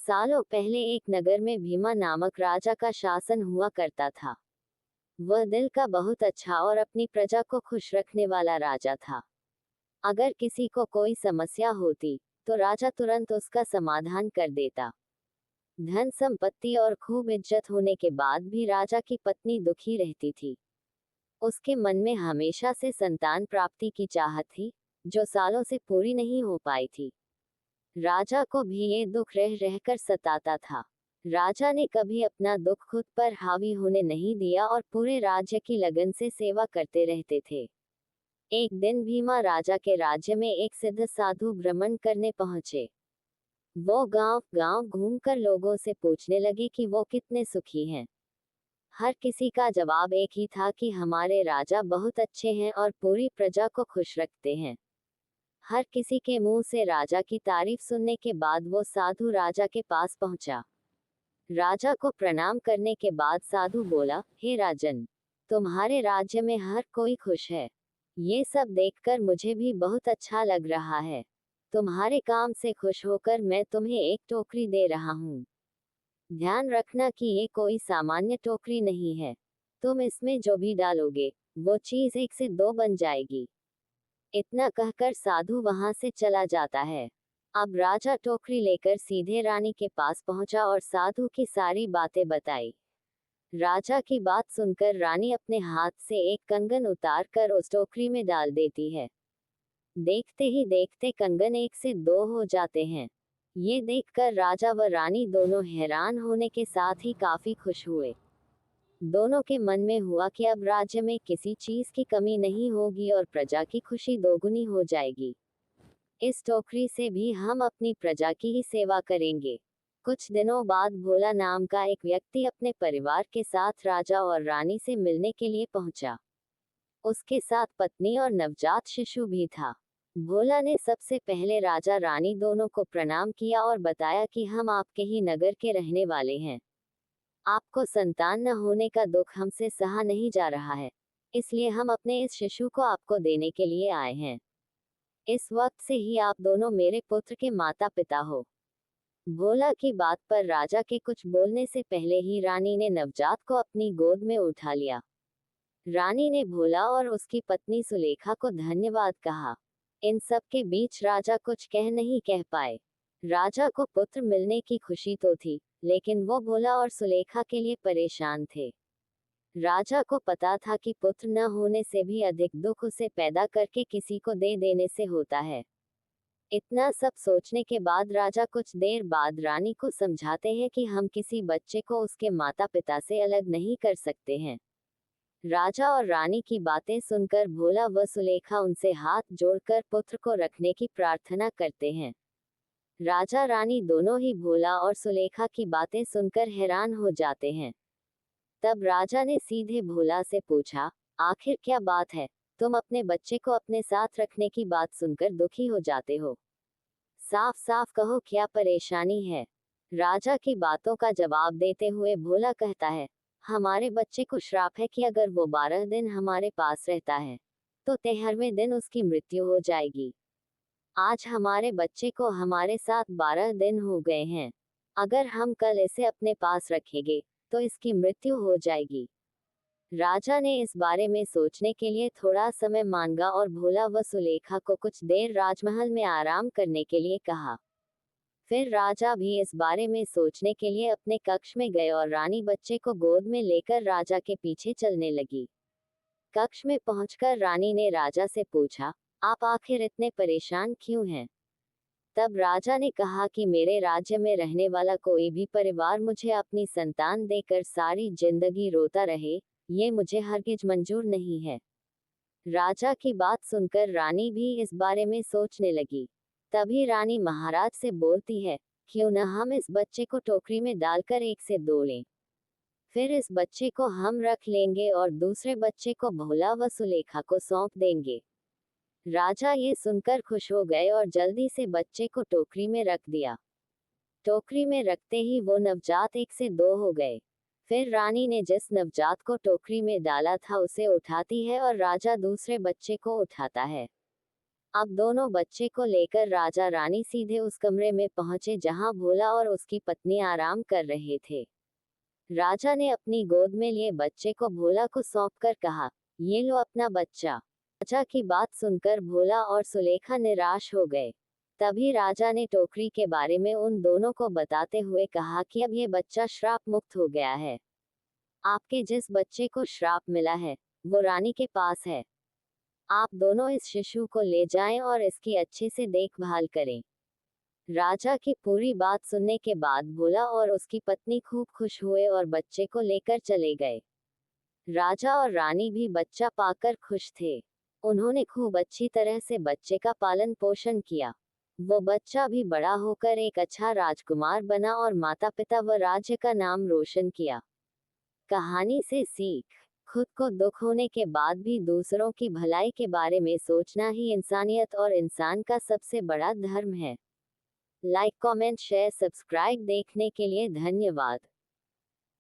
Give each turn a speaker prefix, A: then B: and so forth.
A: सालों पहले एक नगर में भीमा नामक राजा का शासन हुआ करता था। वह दिल का बहुत अच्छा और अपनी प्रजा को खुश रखने वाला राजा था। अगर किसी को कोई समस्या होती तो राजा तुरंत उसका समाधान कर देता। धन संपत्ति और खूब इज्जत होने के बाद भी राजा की पत्नी दुखी रहती थी। उसके मन में हमेशा से संतान प्राप्ति की चाहत थी, जो सालों से पूरी नहीं हो पाई थी। राजा को भी ये दुख रह रहकर सताता था। राजा ने कभी अपना दुख खुद पर हावी होने नहीं दिया और पूरे राज्य की लगन से सेवा करते रहते थे। एक दिन भीमा राजा के राज्य में एक सिद्ध साधु भ्रमण करने पहुंचे। वो गांव गांव घूमकर लोगों से पूछने लगे कि वो कितने सुखी हैं। हर किसी का जवाब एक ही था कि हमारे राजा बहुत अच्छे हैं और पूरी प्रजा को खुश रखते हैं। हर किसी के मुंह से राजा की तारीफ सुनने के बाद वो साधु राजा के पास पहुंचा। राजा को प्रणाम करने के बाद साधु बोला, हे राजन, तुम्हारे राज्य में हर कोई खुश है। ये सब देखकर मुझे भी बहुत अच्छा लग रहा है। तुम्हारे काम से खुश होकर मैं तुम्हें एक टोकरी दे रहा हूँ। ध्यान रखना कि ये कोई सामान्य टोकरी नहीं है। तुम इसमें जो भी डालोगे वो चीज 1 से 2 बन जाएगी। इतना कहकर साधु वहां से चला जाता है। अब राजा टोकरी लेकर सीधे रानी के पास पहुंचा और साधु की सारी बातें बताई। राजा की बात सुनकर रानी अपने हाथ से एक कंगन उतार कर उस टोकरी में डाल देती है। देखते ही देखते कंगन 1 से 2 हो जाते हैं। ये देखकर राजा व रानी दोनों हैरान होने के साथ ही काफी खुश हुए। दोनों के मन में हुआ कि अब राज्य में किसी चीज की कमी नहीं होगी और प्रजा की खुशी दोगुनी हो जाएगी। इस टोकरी से भी हम अपनी प्रजा की ही सेवा करेंगे। कुछ दिनों बाद भोला नाम का एक व्यक्ति अपने परिवार के साथ राजा और रानी से मिलने के लिए पहुंचा। उसके साथ पत्नी और नवजात शिशु भी था। भोला ने सबसे पहले राजा रानी दोनों को प्रणाम किया और बताया कि हम आपके ही नगर के रहने वाले हैं। आपको संतान न होने का दुख हमसे सहा नहीं जा रहा है, इसलिए हम अपने इस शिशु को आपको देने के लिए आए हैं। इस वक्त से ही आप दोनों मेरे पुत्र के माता पिता हो। भोला की बात पर राजा के कुछ बोलने से पहले ही रानी ने नवजात को अपनी गोद में उठा लिया। रानी ने भोला और उसकी पत्नी सुलेखा को धन्यवाद कहा। इन सब के बीच राजा कुछ नहीं कह पाए। राजा को पुत्र मिलने की खुशी तो थी, लेकिन वो भोला और सुलेखा के लिए परेशान थे। राजा को पता था कि पुत्र न होने से भी अधिक दुख उसे पैदा करके किसी को दे देने से होता है। इतना सब सोचने के बाद राजा कुछ देर बाद रानी को समझाते हैं कि हम किसी बच्चे को उसके माता पिता से अलग नहीं कर सकते हैं। राजा और रानी की बातें सुनकर भोला व सुलेखा उनसे हाथ जोड़कर पुत्र को रखने की प्रार्थना करते हैं। राजा रानी दोनों ही भोला और सुलेखा की बातें सुनकर हैरान हो जाते हैं। तब राजा ने सीधे भोला से पूछा, आखिर क्या बात है, तुम अपने बच्चे को अपने साथ रखने की बात सुनकर दुखी हो जाते हो। साफ साफ कहो, क्या परेशानी है। राजा की बातों का जवाब देते हुए भोला कहता है, हमारे बच्चे को श्राप है कि अगर वो 12 दिन हमारे पास रहता है तो 13वें दिन उसकी मृत्यु हो जाएगी। आज हमारे बच्चे को हमारे साथ 12 दिन हो गए हैं। अगर हम कल इसे अपने पास रखेंगे तो इसकी मृत्यु हो जाएगी। राजा ने इस बारे में सोचने के लिए थोड़ा समय मांगा और भोला व सुलेखा को कुछ देर राजमहल में आराम करने के लिए कहा। फिर राजा भी इस बारे में सोचने के लिए अपने कक्ष में गए और रानी बच्चे को गोद में लेकर राजा के पीछे चलने लगी। कक्ष में पहुंचकर रानी ने राजा से पूछा, आप आखिर इतने परेशान क्यों हैं? तब राजा ने कहा कि मेरे राज्य में रहने वाला कोई भी परिवार मुझे अपनी संतान देकर सारी जिंदगी रोता रहे, ये मुझे हरगिज मंजूर नहीं है। राजा की बात सुनकर रानी भी इस बारे में सोचने लगी। तभी रानी महाराज से बोलती है, क्यों न हम इस बच्चे को टोकरी में डालकर 1 से 2 लें। फिर इस बच्चे को हम रख लेंगे और दूसरे बच्चे को भोला व सुलेखा को सौंप देंगे। राजा ये सुनकर खुश हो गए और जल्दी से बच्चे को टोकरी में रख दिया। टोकरी में रखते ही वो नवजात 1 से 2 हो गए। फिर रानी ने जिस नवजात को टोकरी में डाला था उसे उठाती है और राजा दूसरे बच्चे को उठाता है। अब दोनों बच्चे को लेकर राजा रानी सीधे उस कमरे में पहुंचे जहां भोला और उसकी पत्नी आराम कर रहे थे। राजा ने अपनी गोद में लिए बच्चे को भोला को सौंपकर कहा, ये लो अपना बच्चा। राजा की बात सुनकर भोला और सुलेखा निराश हो गए। तभी राजा ने टोकरी के बारे में उन दोनों को बताते हुए कहा कि अब ये बच्चा श्राप मुक्त हो गया है। आपके जिस बच्चे को श्राप मिला है वो रानी के पास है। आप दोनों इस शिशु को ले जाएं और इसकी अच्छे से देखभाल करें। राजा की पूरी बात सुनने के बाद भोला और उसकी पत्नी खूब खुश हुए और बच्चे को लेकर चले गए। राजा और रानी भी बच्चा पाकर खुश थे। उन्होंने खूब अच्छी तरह से बच्चे का पालन पोषण किया। वो बच्चा भी बड़ा होकर एक अच्छा राजकुमार बना और माता पिता व राज्य का नाम रोशन किया। कहानी से सीख, खुद को दुख होने के बाद भी दूसरों की भलाई के बारे में सोचना ही इंसानियत और इंसान का सबसे बड़ा धर्म है। लाइक, कमेंट, शेयर, सब्सक्राइब देखने के लिए धन्यवाद।